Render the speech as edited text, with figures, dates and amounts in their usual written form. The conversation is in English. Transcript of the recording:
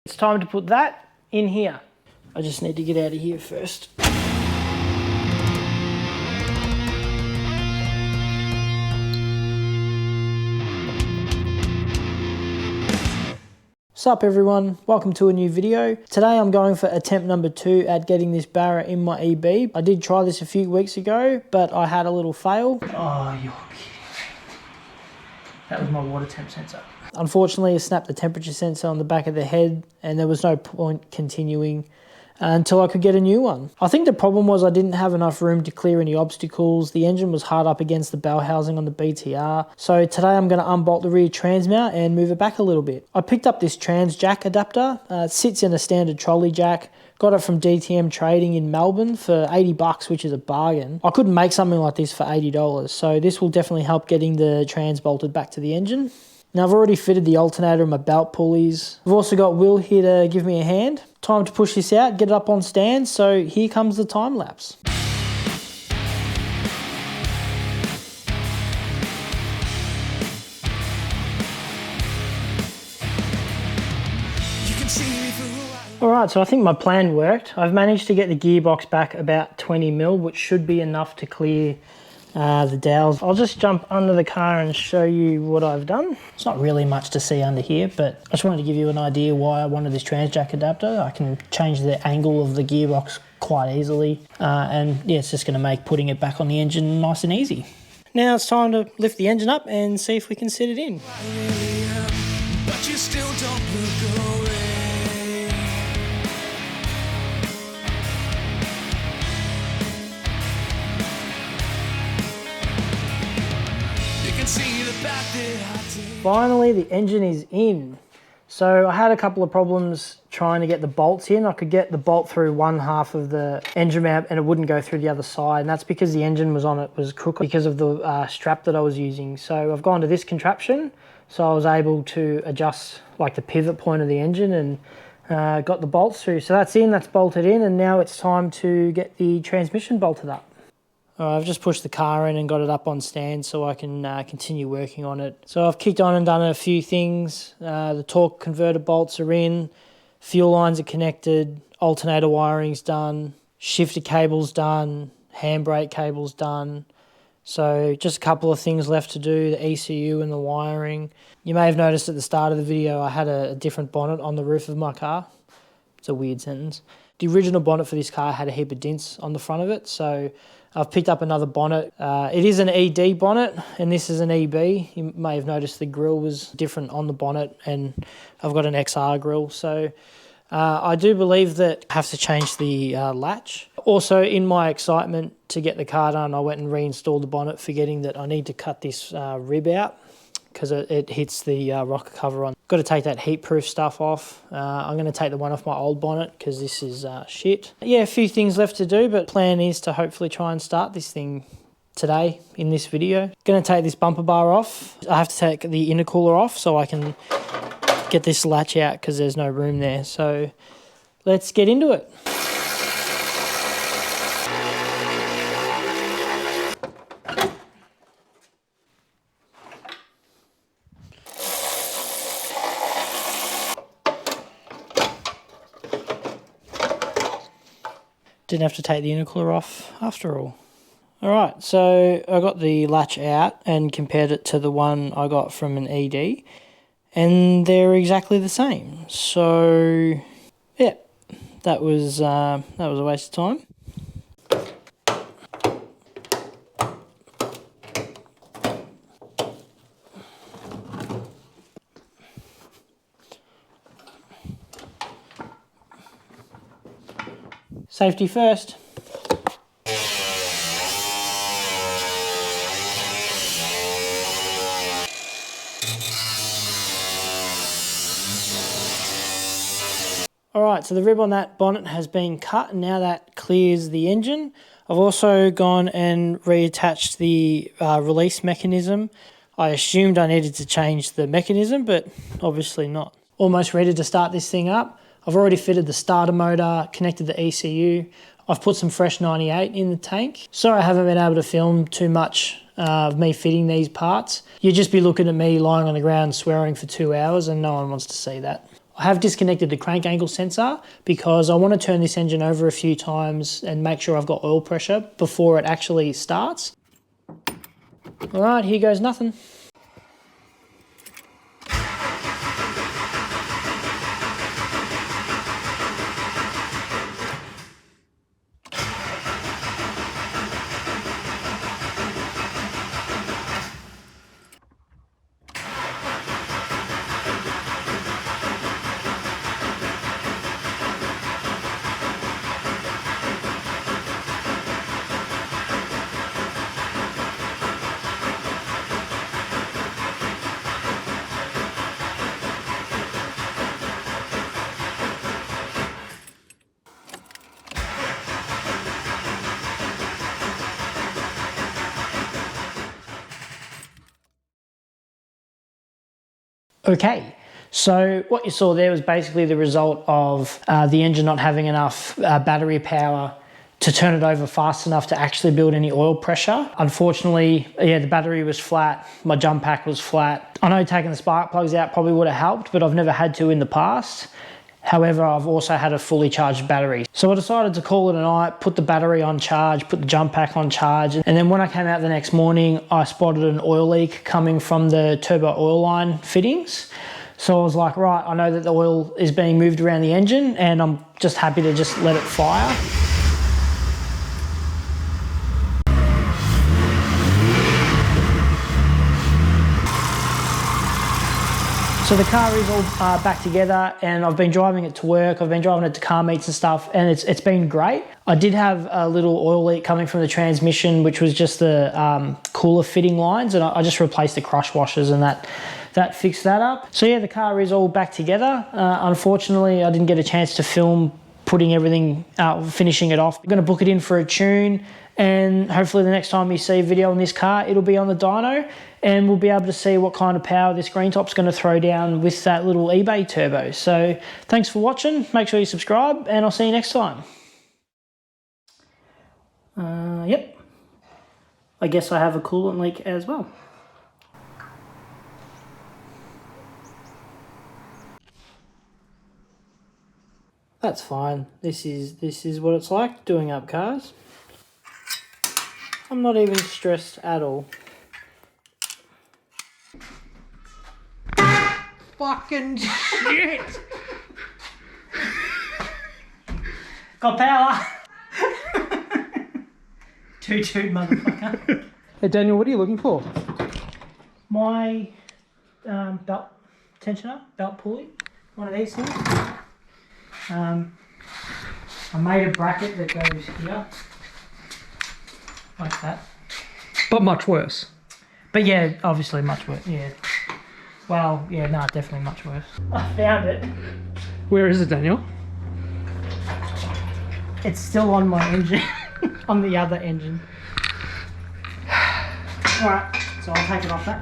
It's time to put that in here. I just need to get out of here first. Sup everyone, welcome to a new video. Today I'm going for attempt number 2 at getting this barra in my EB. I did try this a few weeks ago, but I had a little fail. Oh, you're kidding me. That was my water temp sensor. Unfortunately, it snapped the temperature sensor on the back of the head and there was no point continuing until I could get a new one. I think the problem was I didn't have enough room to clear any obstacles. The engine was hard up against the bell housing on the BTR. So today I'm going to unbolt the rear trans mount and move it back a little bit. I picked up this trans jack adapter. It sits in a standard trolley jack. Got it from DTM Trading in Melbourne for 80 bucks, which is a bargain. I couldn't make something like this for $80. So this will definitely help getting the trans bolted back to the engine. Now I've already fitted the alternator and my belt pulleys. I've also got Will here to give me a hand. Time to push this out, get it up on stand, so here comes the time lapse. Alright, so I think my plan worked. I've managed to get the gearbox back about 20 mil, which should be enough to clear the dowels. I'll just jump under the car and show you what I've done. It's not really much to see under here, but I just wanted to give you an idea why I wanted this trans jack adapter. I can change the angle of the gearbox quite easily, and yeah, it's just going to make putting it back on the engine nice and easy. Now it's time to lift the engine up and see if we can set it in. But you still don't look away. Finally, the engine is in. So I had a couple of problems trying to get the bolts in. I could get the bolt through one half of the engine mount and it wouldn't go through the other side. And that's because the engine was crooked because of the strap that I was using. So I've gone to this contraption. So I was able to adjust like the pivot point of the engine and got the bolts through. So that's in, that's bolted in. And now it's time to get the transmission bolted up. I've just pushed the car in and got it up on stand so I can continue working on it. So I've kicked on and done a few things. The torque converter bolts are in, fuel lines are connected, alternator wiring's done, shifter cable's done, handbrake cable's done. So just a couple of things left to do, the ECU and the wiring. You may have noticed at the start of the video I had a different bonnet on the roof of my car. It's a weird sentence. The original bonnet for this car had a heap of dents on the front of it, so I've picked up another bonnet. It is an ED bonnet and this is an EB. You may have noticed the grille was different on the bonnet and I've got an XR grille. So I do believe that I have to change the latch. Also, in my excitement to get the car done, I went and reinstalled the bonnet, forgetting that I need to cut this rib out because it hits the rocker cover on. Got to take that heat-proof stuff off. I'm going to take the one off my old bonnet because this is shit. Yeah, a few things left to do, but plan is to hopefully try and start this thing today in this video. Going to take this bumper bar off. I have to take the intercooler off so I can get this latch out because there's no room there. So let's get into it. Didn't have to take the intercooler off after all. Alright, so I got the latch out and compared it to the one I got from an ED, and they're exactly the same. So yeah, that was a waste of time. Safety first. Alright, so the rib on that bonnet has been cut and now that clears the engine. I've also gone and reattached the release mechanism. I assumed I needed to change the mechanism, but obviously not. Almost ready to start this thing up. I've already fitted the starter motor, connected the ECU. I've put some fresh 98 in the tank. Sorry I haven't been able to film too much of me fitting these parts. You'd just be looking at me lying on the ground swearing for 2 hours and no one wants to see that. I have disconnected the crank angle sensor because I want to turn this engine over a few times and make sure I've got oil pressure before it actually starts. All right, here goes nothing. Okay, so what you saw there was basically the result of the engine not having enough battery power to turn it over fast enough to actually build any oil pressure. Unfortunately, yeah, the battery was flat, my jump pack was flat. I know taking the spark plugs out probably would have helped, but I've never had to in the past. However, I've also had a fully charged battery. So I decided to call it a night, put the battery on charge, put the jump pack on charge. And then when I came out the next morning, I spotted an oil leak coming from the turbo oil line fittings. So I was like, right, I know that the oil is being moved around the engine and I'm just happy to just let it fire. So the car is all back together and I've been driving it to work, I've been driving it to car meets and stuff, and it's been great. I did have a little oil leak coming from the transmission, which was just the cooler fitting lines, and I just replaced the crush washers and that fixed that up. So yeah, the car is all back together. Unfortunately, I didn't get a chance to film putting everything out, finishing it off. I'm gonna book it in for a tune, and hopefully the next time you see a video on this car, it'll be on the dyno, and we'll be able to see what kind of power this green top's going to throw down with that little eBay turbo. So thanks for watching, make sure you subscribe, and I'll see you next time. Yep, I guess I have a coolant leak as well. That's fine, this is what it's like doing up cars. I'm not even stressed at all. Fucking shit! Got power! Toot toot, motherfucker. Hey Daniel, what are you looking for? My belt tensioner, belt pulley, one of these things. I made a bracket that goes here, like that. But much worse. But yeah, obviously much worse, yeah. Well, yeah, no, definitely much worse. I found it. Where is it, Daniel? It's still on my engine, on the other engine. Alright, so I'll take it off that.